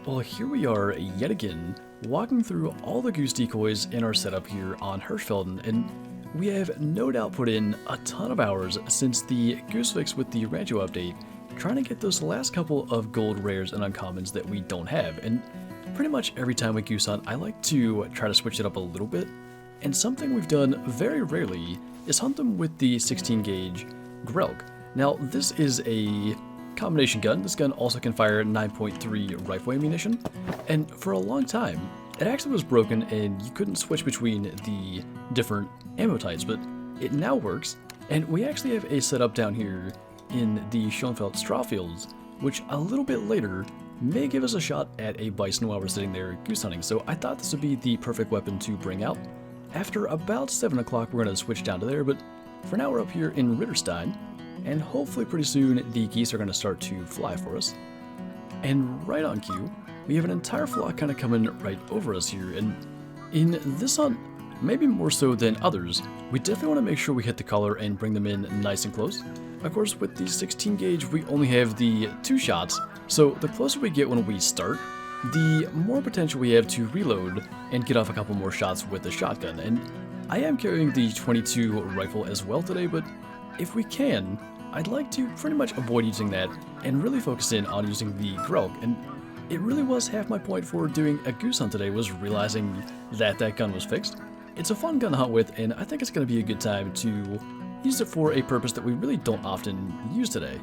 Well, here we are yet again, walking through all the goose decoys in our setup here on Hirschfelden, and we have no doubt put in a ton of hours since the goose fix with the Rancho update, trying to get those last couple of gold rares and uncommons that we don't have. And pretty much every time we goose hunt, I like to try to switch it up a little bit, and something we've done very rarely is hunt them with the 16 gauge Grelck. Now, this is a combination gun. This gun also can fire 9.3 rifle ammunition, and for a long time it actually was broken and you couldn't switch between the different ammo types, but it now works, and we actually have a setup down here in the Schoenfeld straw fields, which a little bit later may give us a shot at a bison while we're sitting there goose hunting. So I thought this would be the perfect weapon to bring out. After about 7 o'clock we're going to switch down to there, but for now we're up here in Ritterstein, and hopefully pretty soon the geese are going to start to fly for us. And right on cue, we have an entire flock kind of coming right over us here, and in this hunt, maybe more so than others, we definitely want to make sure we hit the collar and bring them in nice and close. Of course, with the 16 gauge, we only have the 2 shots, so the closer we get when we start, the more potential we have to reload and get off a couple more shots with the shotgun. And I am carrying the 22 rifle as well today, but if we can, I'd like to pretty much avoid using that and really focus in on using the Grelck. And it really was half my point for doing a goose hunt today, was realizing that that gun was fixed. It's a fun gun to hunt with, and I think it's going to be a good time to use it for a purpose that we really don't often use today.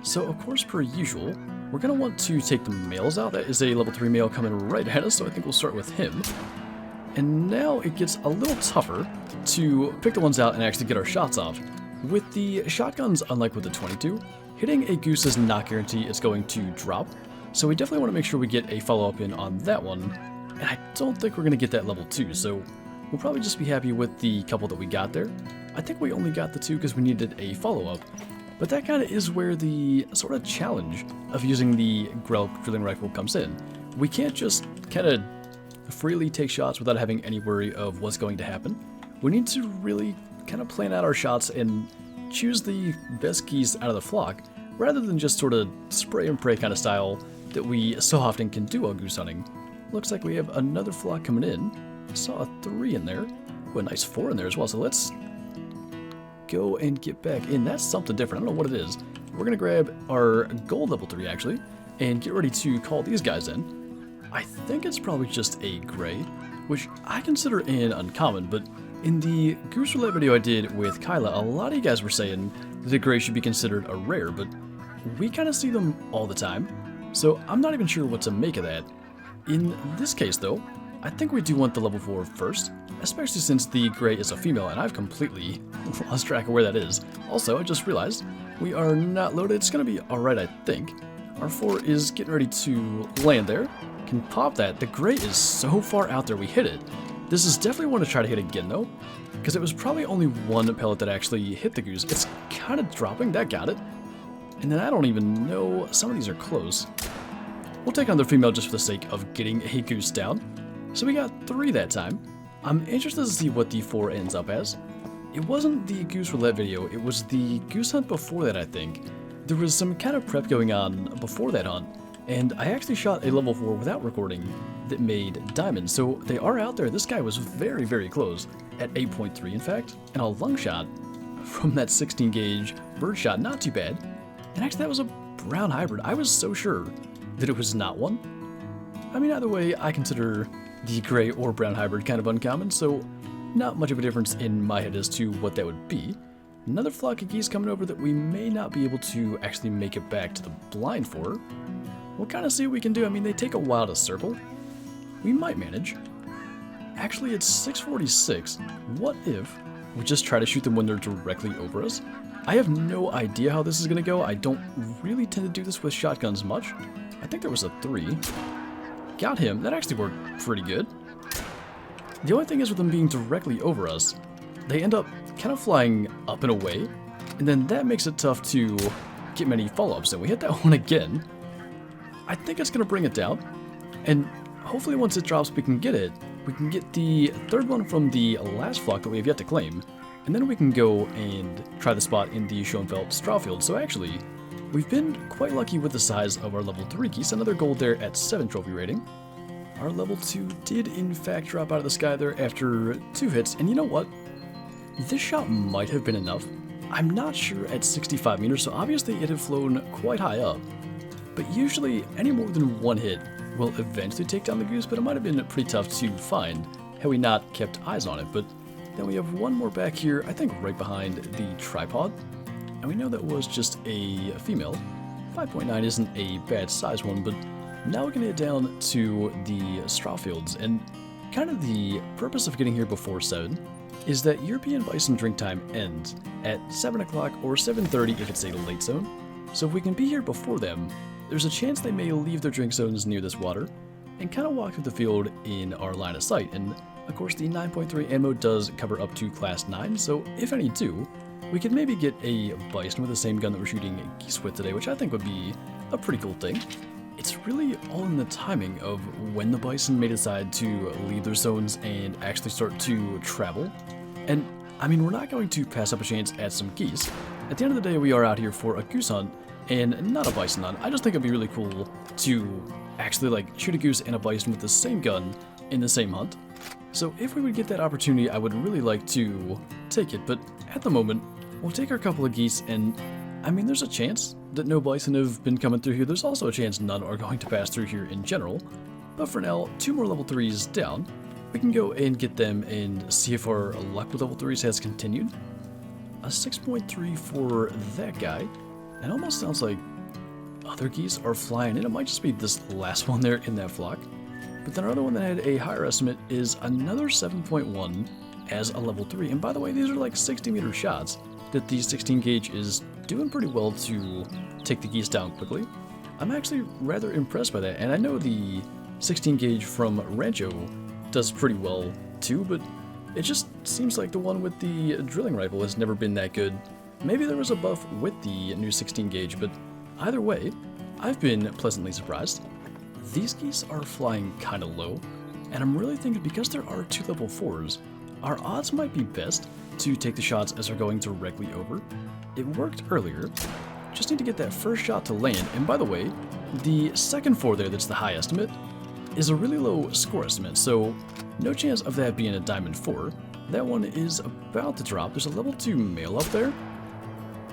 So of course, per usual, we're going to want to take the males out. That is a level 3 male coming right at us, so I think we'll start with him. And now it gets a little tougher to pick the ones out and actually get our shots off. With the shotguns, unlike with the 22, hitting a goose does not guarantee it's going to drop, so we definitely want to make sure we get a follow-up in on that one, and I don't think we're going to get that level 2, so we'll probably just be happy with the couple that we got there. I think we only got the 2 because we needed a follow-up, but that kind of is where the sort of challenge of using the Grelck drilling rifle comes in. We can't just kind of freely take shots without having any worry of what's going to happen. We need to really kind of plan out our shots and choose the best geese out of the flock, rather than just sort of spray and pray kind of style that we so often can do while goose hunting. Looks like we have another flock coming in. Saw a 3 in there. Ooh, a nice 4 in there as well, so let's go and get back in. That's something different. I don't know what it is. We're going to grab our gold level 3 actually, and get ready to call these guys in. I think it's probably just a gray, which I consider an uncommon, but in the Goose Roulette video I did with Kyla, a lot of you guys were saying that the gray should be considered a rare, but we kind of see them all the time, so I'm not even sure what to make of that. In this case though, I think we do want the level 4 first, especially since the gray is a female and I've completely lost track of where that is. Also, I just realized we are not loaded. It's going to be alright, I think. Our 4 is getting ready to land there. Can pop that. The gray is so far out there, we hit it. This is definitely one to try to hit again though, because it was probably only one pellet that actually hit the goose. It's kind of dropping, that got it. And then I don't even know, some of these are close. We'll take another female just for the sake of getting a goose down. So we got 3 that time. I'm interested to see what the 4 ends up as. It wasn't the Goose Roulette video, it was the goose hunt before that, I think. There was some kind of prep going on before that hunt, and I actually shot a level 4 without recording that made diamonds, so they are out there. This guy was very, very close, at 8.3 in fact, and a lung shot from that 16 gauge bird shot, not too bad. And actually that was a brown hybrid. I was so sure that it was not one. I mean, either way, I consider the gray or brown hybrid kind of uncommon, so not much of a difference in my head as to what that would be. Another flock of geese coming over that we may not be able to actually make it back to the blind for. We'll kind of see what we can do. I mean, they take a while to circle. We might manage. Actually, it's 646. What if we just try to shoot them when they're directly over us? I have no idea how this is going to go. I don't really tend to do this with shotguns much. I think there was a 3. Got him. That actually worked pretty good. The only thing is with them being directly over us, they end up kind of flying up and away, and then that makes it tough to get many follow-ups. And we hit that one again. I think it's going to bring it down, and hopefully once it drops we can get it. We can get the 3rd one from the last flock that we have yet to claim, and then we can go and try the spot in the Schoenfeld straw field. So actually, we've been quite lucky with the size of our level 3 geese. Another gold there at 7 trophy rating. Our level 2 did in fact drop out of the sky there after 2 hits, and you know what? This shot might have been enough. I'm not sure at 65 meters, so obviously it had flown quite high up. But usually any more than one hit will eventually take down the goose, but it might have been pretty tough to find had we not kept eyes on it. But then we have one more back here, I think right behind the tripod. And we know that was just a female. 5.9 isn't a bad size one, but now we can head down to the straw fields. And kind of the purpose of getting here before 7 is that European bison drink time ends at 7 o'clock or 7:30 if it's a late zone. So if we can be here before them, there's a chance they may leave their drink zones near this water and kind of walk through the field in our line of sight. And of course the 9.3 ammo does cover up to class 9, so if any do, we could maybe get a bison with the same gun that we're shooting geese with today, which I think would be a pretty cool thing. It's really all in the timing of when the bison may decide to leave their zones and actually start to travel. And I mean, we're not going to pass up a chance at some geese. At the end of the day, we are out here for a goose hunt and not a bison hunt. I just think it'd be really cool to actually like shoot a goose and a bison with the same gun in the same hunt. So if we would get that opportunity, I would really like to take it. But at the moment, we'll take our couple of geese, and I mean, there's a chance that no bison have been coming through here. There's also a chance none are going to pass through here in general. But for now, 2 more level 3s down. We can go and get them and see if our luck with level 3s has continued. A 6.3 for that guy. It almost sounds like other geese are flying in. It might just be this last one there in that flock. But then our other one that had a higher estimate is another 7.1 as a level 3. And by the way, these are like 60-meter shots that the 16 gauge is doing pretty well to take the geese down quickly. I'm actually rather impressed by that, and I know the 16 gauge from Rancho does pretty well too, but it just seems like the one with the drilling rifle has never been that good. Maybe there was a buff with the new 16 gauge, but either way, I've been pleasantly surprised. These geese are flying kind of low, and I'm really thinking because there are 2 level 4s, our odds might be best to take the shots as they're going directly over. It worked earlier, just need to get that first shot to land, and by the way, the second 4 there that's the high estimate is a really low score estimate, so no chance of that being a diamond 4. That one is about to drop. There's a level 2 male up there.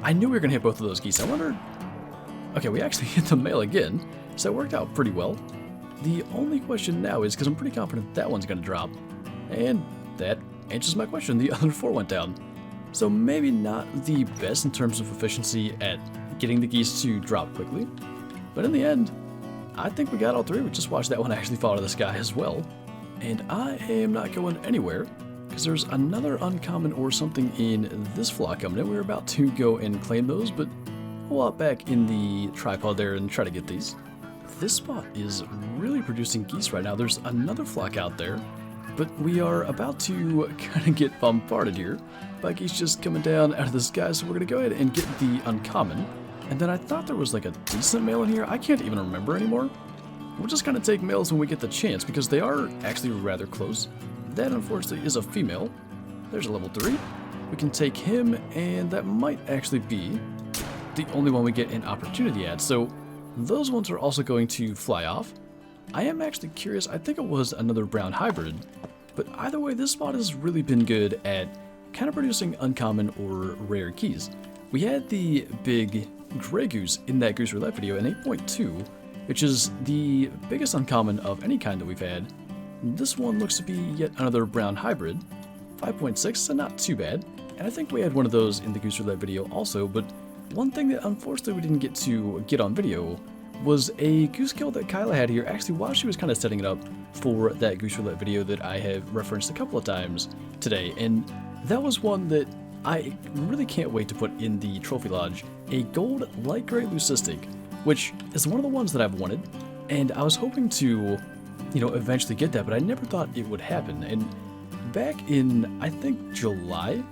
I knew we were going to hit both of those geese. I wondered... Okay, we actually hit the male again, so it worked out pretty well. The only question now is, because I'm pretty confident that one's going to drop, and that answers my question. The other 4 went down. So maybe not the best in terms of efficiency at getting the geese to drop quickly, but in the end, I think we got all 3. We just watched that one actually fall out of the sky as well. And I am not going anywhere, because there's another uncommon or something in this flock coming in. We're about to go and claim those, but we'll hop back in the tripod there and try to get these. This spot is really producing geese right now. There's another flock out there, but we are about to kind of get bombarded here by geese just coming down out of the sky, so we're going to go ahead and get the uncommon. And then I thought there was like a decent male in here. I can't even remember anymore. We'll just kind of take males when we get the chance, because they are actually rather close. That, unfortunately, is a female. There's a level 3. We can take him, and that might actually be the only one we get an opportunity at. So those ones are also going to fly off. I am actually curious. I think it was another brown hybrid. But either way, this spot has really been good at kind of producing uncommon or rare keys. We had the big gray goose in that goose roulette video in 8.2, which is the biggest uncommon of any kind that we've had. This one looks to be yet another brown hybrid, 5.6, so not too bad. And I think we had one of those in the goose roulette video also, but one thing that unfortunately we didn't get to get on video was a goose kill that Kyla had here actually while she was kind of setting it up for that goose roulette video that I have referenced a couple of times today. And that was one that I really can't wait to put in the trophy lodge, a gold light gray leucistic, which is one of the ones that I've wanted, and I was hoping to, eventually get that, but I never thought it would happen. And back in, I think, July,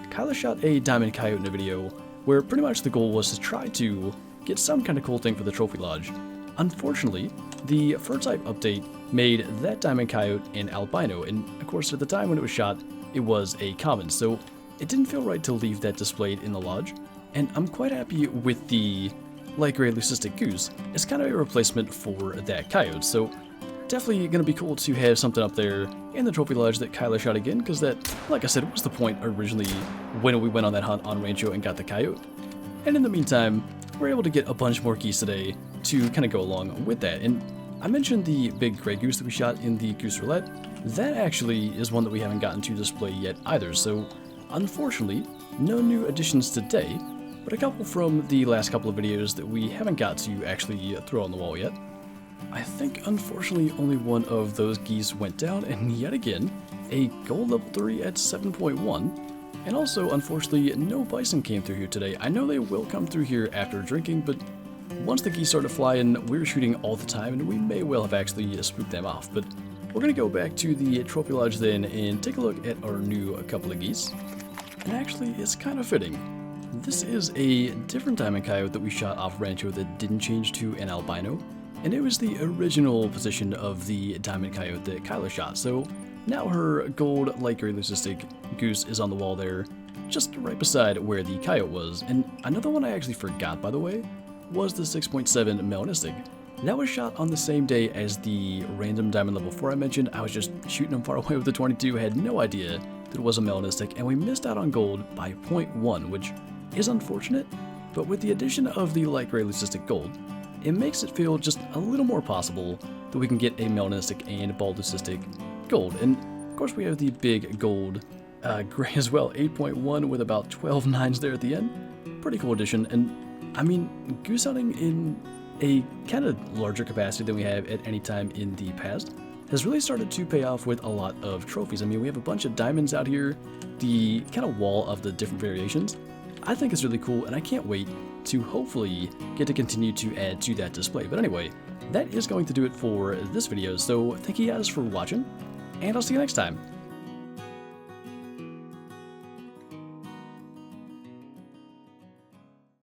Kyla shot a diamond coyote in a video where pretty much the goal was to try to get some kind of cool thing for the trophy lodge. Unfortunately, the fur type update made that diamond coyote an albino, and of course at the time when it was shot, it was a common, so it didn't feel right to leave that displayed in the lodge. And I'm quite happy with the light gray leucistic Goose is kind of a replacement for that coyote, so definitely going to be cool to have something up there in the trophy lodge that Kyler shot again, because that, like I said, was the point originally when we went on that hunt on Rancho and got the coyote. And in the meantime, we're able to get a bunch more geese today to kind of go along with that. And I mentioned the big gray goose that we shot in the goose roulette. That actually is one that we haven't gotten to display yet either, so unfortunately, no new additions today, but a couple from the last couple of videos that we haven't got to actually throw on the wall yet. I think, unfortunately, only one of those geese went down, and yet again, a gold level 3 at 7.1. And also, unfortunately, no bison came through here today. I know they will come through here after drinking, but once the geese started flying, we were shooting all the time, and we may well have actually spooked them off. But we're going to go back to the trophy lodge then and take a look at our new couple of geese. And actually, it's kind of fitting. This is a different diamond coyote that we shot off Rancho that didn't change to an albino. And it was the original position of the diamond coyote that Kyler shot, so now her gold light gray leucistic Goose is on the wall there, just right beside where the coyote was. And another one I actually forgot, by the way, was the 6.7 melanistic. That was shot on the same day as the random diamond level 4 I mentioned. I was just shooting them far away with the 22, had no idea that it was a melanistic, and we missed out on gold by 0.1, which is unfortunate, but with the addition of the light gray leucistic gold, it makes it feel just a little more possible that we can get a melanistic and bald leucistic gold. And of course we have the big gold gray as well, 8.1 with about 12 nines there at the end. Pretty cool addition, and I mean, goose hunting in a kind of larger capacity than we have at any time in the past has really started to pay off with a lot of trophies. I mean, we have a bunch of diamonds out here, the kind of wall of the different variations. I think it's really cool, and I can't wait to hopefully get to continue to add to that display. But anyway, that is going to do it for this video, so thank you guys for watching, and I'll see you next time.